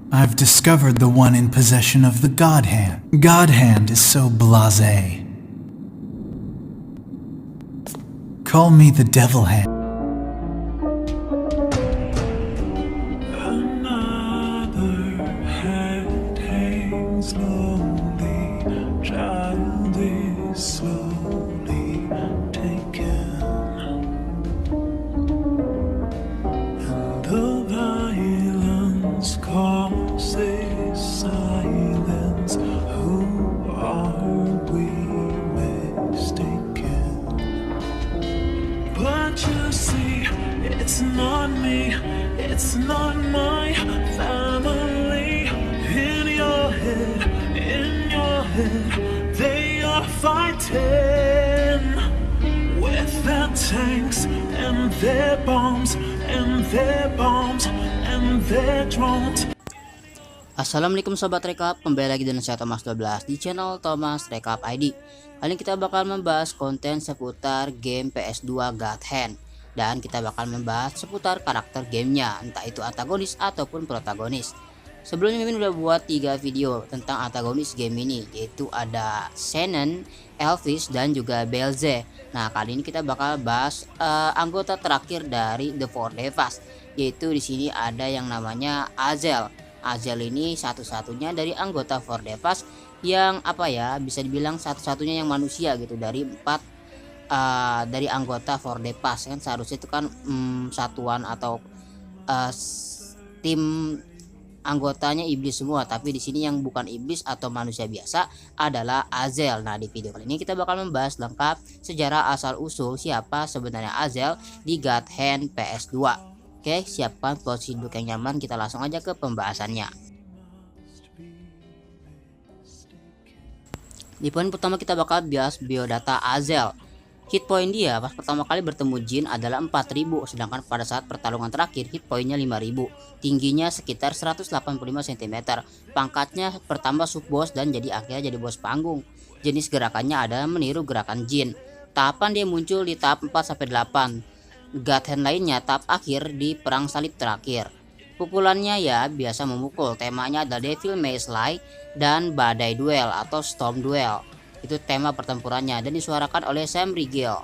I've discovered the one in possession of the God Hand. God Hand is so blasé. Call me the Devil Hand. Another hand hangs slowly, child is slowly taken, and the violence causes silence. Who are we mistaken? But you see, it's not me, it's not my family. In your head, they are fighting with their tanks and their bombs and their bombs and their drones. Assalamualaikum sobat rekap, kembali lagi dengan saya Thomas 12 di channel Thomas Rekap ID. Kali ini kita bakal membahas konten seputar game PS2 God Hand, dan kita bakal membahas seputar karakter gamenya, entah itu antagonis ataupun protagonis. Sebelumnya Mimin udah buat 3 video tentang antagonis game ini, yaitu ada Shannon, Elvis, dan juga Belze. Nah, kali ini kita bakal bahas anggota terakhir dari The Four Devas, yaitu di sini ada yang namanya Azel. Azel ini satu-satunya dari anggota Four Devas yang bisa dibilang satu-satunya yang manusia gitu dari 4 dari anggota Four Devas. Kan seharusnya itu kan satuan atau tim anggotanya iblis semua, tapi di sini yang bukan iblis atau manusia biasa adalah Azel. Nah, di video kali ini kita bakal membahas lengkap sejarah asal usul siapa sebenarnya Azel di God Hand PS2. Oke, siapkan posisi duduk yang nyaman, kita langsung aja ke pembahasannya. Di poin pertama kita bakal bahas biodata Azel. Hit point dia pas pertama kali bertemu Jin adalah 4000, sedangkan pada saat pertarungan terakhir hit pointnya 5000. Tingginya sekitar 185 cm. Pangkatnya pertama sub boss dan jadi akhirnya jadi bos panggung. Jenis gerakannya adalah meniru gerakan Jin. Tahapan dia muncul di tahap 4-8. God Hand lainnya tahap akhir di perang salib terakhir. Pukulannya biasa memukul. Temanya adalah Devil May Slay dan Badai Duel atau Storm Duel. Itu tema pertempurannya dan disuarakan oleh Sam Riegel.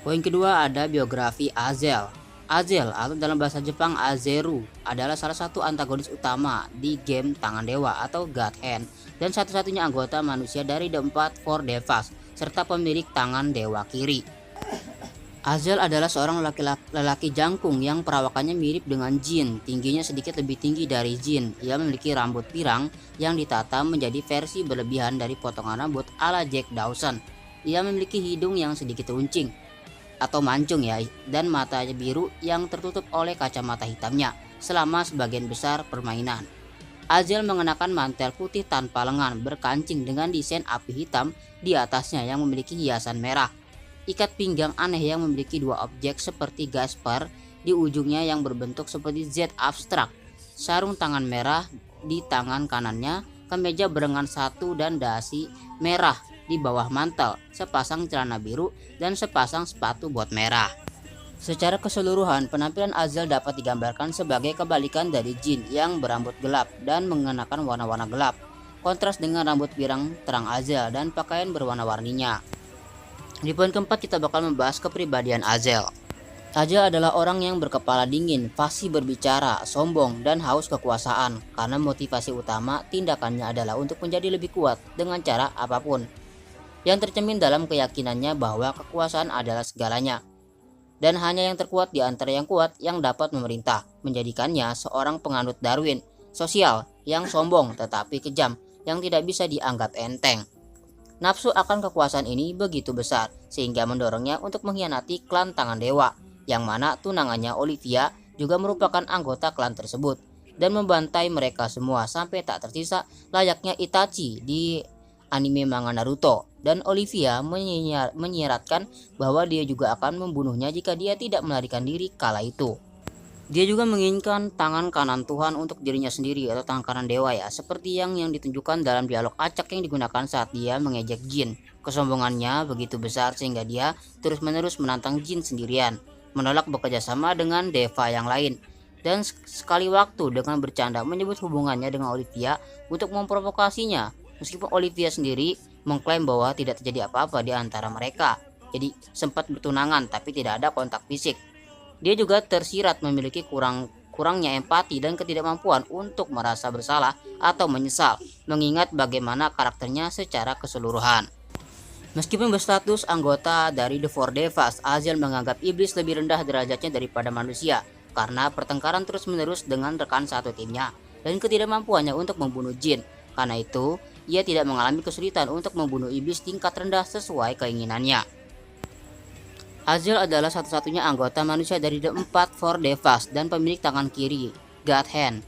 Poin kedua ada biografi Azel. Azel atau dalam bahasa Jepang Azeru adalah salah satu antagonis utama di game Tangan Dewa atau God Hand dan satu-satunya anggota manusia dari The Four Devas serta pemilik tangan dewa kiri. Azel adalah seorang lelaki jangkung yang perawakannya mirip dengan Jin, tingginya sedikit lebih tinggi dari Jin. Ia memiliki rambut pirang yang ditata menjadi versi berlebihan dari potongan rambut ala Jack Dawson. Ia memiliki hidung yang sedikit runcing atau mancung dan matanya biru yang tertutup oleh kacamata hitamnya selama sebagian besar permainan. Azel mengenakan mantel putih tanpa lengan berkancing dengan desain api hitam di atasnya yang memiliki hiasan merah. Ikat pinggang aneh yang memiliki 2 objek seperti gasper di ujungnya yang berbentuk seperti Z abstrak, sarung tangan merah di tangan kanannya, kemeja berengan 1 dan dasi merah di bawah mantel, sepasang celana biru dan sepasang sepatu bot merah. Secara keseluruhan, penampilan Azel dapat digambarkan sebagai kebalikan dari Jin yang berambut gelap dan mengenakan warna-warna gelap, kontras dengan rambut pirang terang Azel dan pakaian berwarna-warninya. Di poin keempat kita bakal membahas kepribadian Azel. Azel adalah orang yang berkepala dingin, fasih berbicara, sombong, dan haus kekuasaan karena motivasi utama tindakannya adalah untuk menjadi lebih kuat dengan cara apapun, yang tercermin dalam keyakinannya bahwa kekuasaan adalah segalanya dan hanya yang terkuat di antara yang kuat yang dapat memerintah, menjadikannya seorang penganut Darwin sosial yang sombong tetapi kejam yang tidak bisa dianggap enteng. Nafsu akan kekuasaan ini begitu besar sehingga mendorongnya untuk mengkhianati klan Tangan Dewa, yang mana tunangannya Olivia juga merupakan anggota klan tersebut, dan membantai mereka semua sampai tak tersisa layaknya Itachi di anime manga Naruto. Dan Olivia menyiratkan bahwa dia juga akan membunuhnya jika dia tidak melarikan diri kala itu. Dia juga menginginkan tangan kanan Tuhan untuk dirinya sendiri atau tangan kanan dewa seperti yang ditunjukkan dalam dialog acak yang digunakan saat dia mengejek Jin. Kesombongannya begitu besar sehingga dia terus-menerus menantang Jin sendirian, menolak bekerja sama dengan Deva yang lain. dan sekali waktu dengan bercanda menyebut hubungannya dengan Olivia untuk memprovokasinya, meskipun Olivia sendiri mengklaim bahwa tidak terjadi apa-apa di antara mereka. Jadi sempat bertunangan tapi tidak ada kontak fisik. Dia juga tersirat memiliki kurangnya empati dan ketidakmampuan untuk merasa bersalah atau menyesal, mengingat bagaimana karakternya secara keseluruhan. Meskipun berstatus anggota dari The Four Devas, Azazel menganggap iblis lebih rendah derajatnya daripada manusia karena pertengkaran terus-menerus dengan rekan satu timnya dan ketidakmampuannya untuk membunuh jin. Karena itu, ia tidak mengalami kesulitan untuk membunuh iblis tingkat rendah sesuai keinginannya. Azazel adalah satu-satunya anggota manusia dari The Four Devas dan pemilik tangan kiri, God Hand.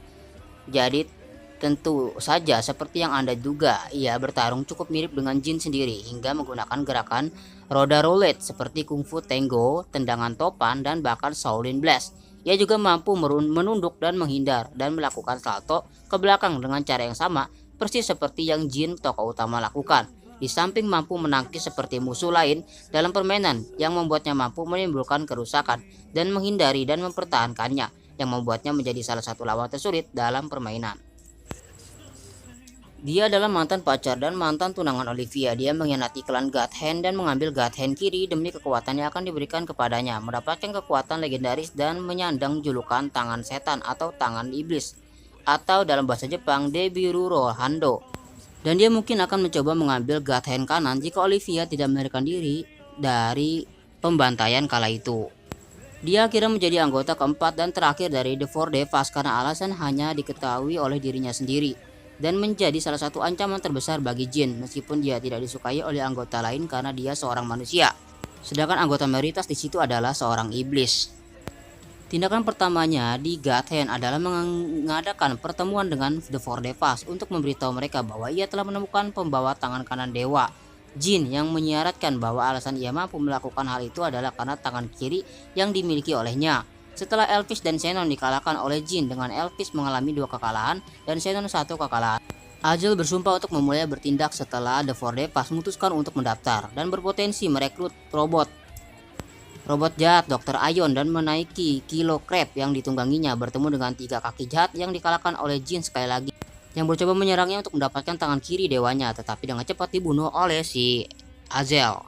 Jadi tentu saja seperti yang Anda duga, ia bertarung cukup mirip dengan jin sendiri hingga menggunakan gerakan roda roulette seperti kungfu tango, tendangan topan, dan bahkan Shaolin Blast. Ia juga mampu menunduk dan menghindar dan melakukan salto ke belakang dengan cara yang sama persis seperti yang jin tokoh utama lakukan. Di samping mampu menangkis seperti musuh lain dalam permainan yang membuatnya mampu menimbulkan kerusakan dan menghindari dan mempertahankannya, yang membuatnya menjadi salah satu lawan tersulit dalam permainan. Dia adalah mantan pacar dan mantan tunangan Olivia. Dia mengkhianati klan God Hand dan mengambil God Hand kiri demi kekuatan yang akan diberikan kepadanya, mendapatkan kekuatan legendaris dan menyandang julukan tangan setan atau tangan iblis, atau dalam bahasa Jepang Debiru Hando. Dan dia mungkin akan mencoba mengambil God Hand kanan jika Olivia tidak melarikan diri dari pembantaian kala itu. Dia akhirnya menjadi anggota keempat dan terakhir dari The Four Devas karena alasan hanya diketahui oleh dirinya sendiri, dan menjadi salah satu ancaman terbesar bagi jin, meskipun dia tidak disukai oleh anggota lain karena dia seorang manusia. Sedangkan anggota mayoritas di situ adalah seorang iblis. Tindakan pertamanya di God Hand adalah mengadakan pertemuan dengan The Four Devas untuk memberitahu mereka bahwa ia telah menemukan pembawa tangan kanan dewa jin, yang menyiaratkan bahwa alasan ia mampu melakukan hal itu adalah karena tangan kiri yang dimiliki olehnya. Setelah Elvis dan Xenon dikalahkan oleh jin dengan Elvis mengalami 2 kekalahan dan Xenon 1 kekalahan, Azazel bersumpah untuk memulai bertindak setelah The Four Devas memutuskan untuk mendaftar dan berpotensi merekrut robot jahat Dr. Ion dan menaiki Kilo Crab yang ditungganginya, bertemu dengan 3 kaki jahat yang dikalahkan oleh jin sekali lagi, yang mencoba menyerangnya untuk mendapatkan tangan kiri dewanya, tetapi dengan cepat dibunuh oleh si Azazel.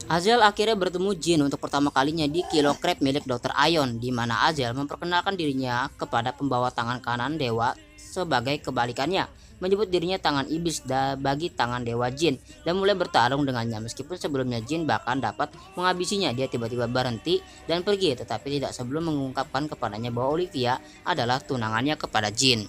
Azazel akhirnya bertemu jin untuk pertama kalinya di Kilo Crab milik Dr. Ion, di mana Azazel memperkenalkan dirinya kepada pembawa tangan kanan dewa sebagai kebalikannya, menyebut dirinya tangan iblis bagi tangan dewa jin, dan mulai bertarung dengannya. Meskipun sebelumnya jin bahkan dapat menghabisinya, dia tiba-tiba berhenti dan pergi, tetapi tidak sebelum mengungkapkan kepadanya bahwa Olivia adalah tunangannya kepada jin.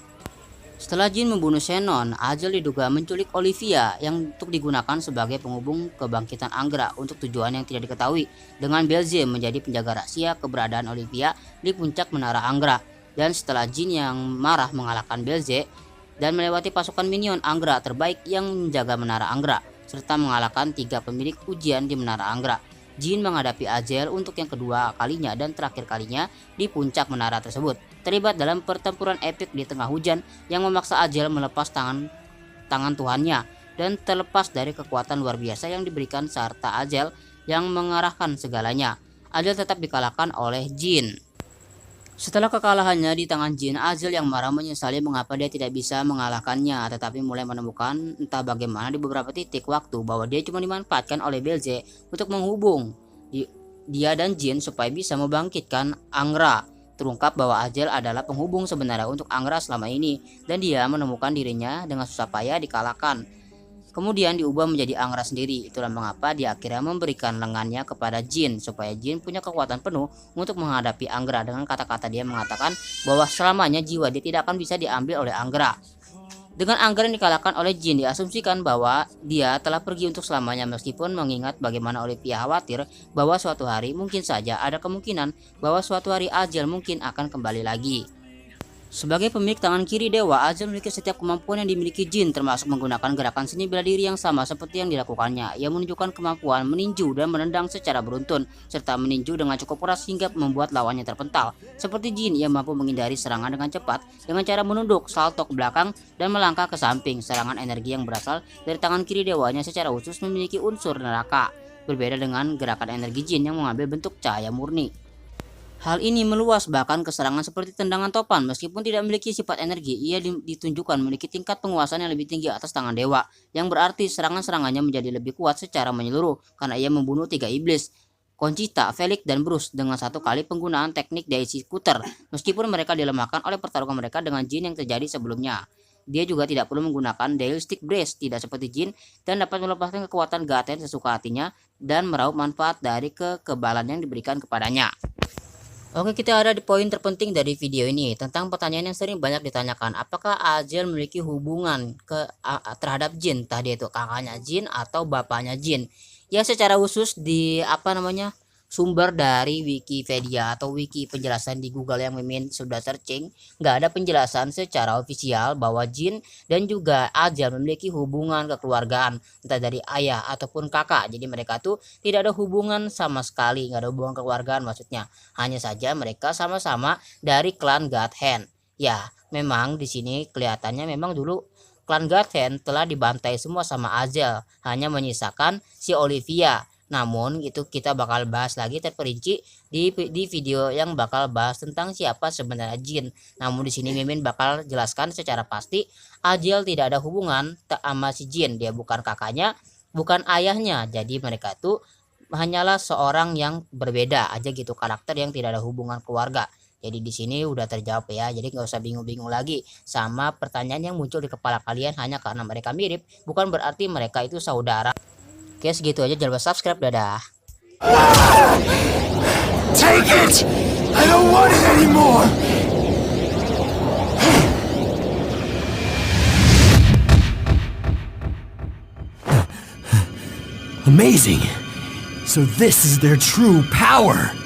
Setelah jin membunuh Xenon, Azazel diduga menculik Olivia yang untuk digunakan sebagai penghubung kebangkitan Angra untuk tujuan yang tidak diketahui, dengan Belze menjadi penjaga rahasia keberadaan Olivia di puncak menara Angra. Dan setelah jin yang marah mengalahkan Belze dan melewati pasukan minion Angra terbaik yang menjaga menara Angra, serta mengalahkan 3 pemilik ujian di menara Angra, jin menghadapi Azazel untuk yang kedua kalinya dan terakhir kalinya di puncak menara tersebut, terlibat dalam pertempuran epik di tengah hujan yang memaksa Azazel melepas tangan Tuhannya dan terlepas dari kekuatan luar biasa yang diberikan serta Azazel yang mengarahkan segalanya. Azazel tetap dikalahkan oleh jin. Setelah kekalahannya di tangan jin, Azazel yang marah menyesali mengapa dia tidak bisa mengalahkannya, tetapi mulai menemukan entah bagaimana di beberapa titik waktu bahwa dia cuma dimanfaatkan oleh Belze untuk menghubung dia dan jin supaya bisa membangkitkan Angra. Terungkap bahwa Azazel adalah penghubung sebenarnya untuk Angra selama ini, dan dia menemukan dirinya dengan susah payah dikalahkan, kemudian diubah menjadi Angra sendiri. Itulah mengapa dia akhirnya memberikan lengannya kepada jin supaya jin punya kekuatan penuh untuk menghadapi Angra. Dengan kata-kata dia mengatakan bahwa selamanya jiwa dia tidak akan bisa diambil oleh Angra. Dengan Angra yang dikalahkan oleh jin, diasumsikan bahwa dia telah pergi untuk selamanya, meskipun mengingat bagaimana Olivia khawatir bahwa suatu hari mungkin saja ada kemungkinan bahwa suatu hari Azazel mungkin akan kembali lagi. Sebagai pemilik tangan kiri dewa, Azazel memiliki setiap kemampuan yang dimiliki jin, termasuk menggunakan gerakan seni bela diri yang sama seperti yang dilakukannya. Ia menunjukkan kemampuan meninju dan menendang secara beruntun, serta meninju dengan cukup keras hingga membuat lawannya terpental. Seperti jin, ia mampu menghindari serangan dengan cepat dengan cara menunduk, salto ke belakang, dan melangkah ke samping. Serangan energi yang berasal dari tangan kiri dewanya secara khusus memiliki unsur neraka, berbeda dengan gerakan energi jin yang mengambil bentuk cahaya murni. Hal ini meluas, bahkan keserangan seperti tendangan topan meskipun tidak memiliki sifat energi, ia ditunjukkan memiliki tingkat penguasaan yang lebih tinggi atas tangan dewa, yang berarti serangan-serangannya menjadi lebih kuat secara menyeluruh karena ia membunuh 3 iblis, Conchita, Felix, dan Bruce dengan satu kali penggunaan teknik Daisy Cutter, meskipun mereka dilemahkan oleh pertarungan mereka dengan jin yang terjadi sebelumnya. Dia juga tidak perlu menggunakan Dialectic Brace, tidak seperti jin, dan dapat melepaskan kekuatan God Hand sesuka hatinya dan meraup manfaat dari kekebalan yang diberikan kepadanya. Oke, kita ada di poin terpenting dari video ini tentang pertanyaan yang sering banyak ditanyakan. Apakah Azazel memiliki hubungan terhadap jin, entah dia itu kakaknya jin atau bapaknya jin? Ya, secara khusus di sumber dari Wikipedia atau wiki penjelasan di Google yang Mimin sudah searching, nggak ada penjelasan secara ofisial bahwa jin dan juga Azazel memiliki hubungan kekeluargaan, entah dari ayah ataupun kakak. Jadi mereka tuh tidak ada hubungan sama sekali, nggak ada hubungan kekeluargaan maksudnya. Hanya saja mereka sama-sama dari klan God Hand. Ya, memang di sini kelihatannya memang dulu klan God Hand telah dibantai semua sama Azazel, hanya menyisakan si Olivia. Namun itu kita bakal bahas lagi terperinci di video yang bakal bahas tentang siapa sebenarnya jin. Namun di sini Mimin bakal jelaskan secara pasti Azazel tidak ada hubungan sama si jin. Dia bukan kakaknya, bukan ayahnya. Jadi mereka itu hanyalah seorang yang berbeda aja gitu, karakter yang tidak ada hubungan keluarga. Jadi di sini udah terjawab ya. Jadi nggak usah bingung-bingung lagi sama pertanyaan yang muncul di kepala kalian hanya karena mereka mirip, bukan berarti mereka itu saudara. Oke, segitu aja, jangan lupa subscribe, dadah. Take it! I don't want it anymore! Amazing! So this is their true power!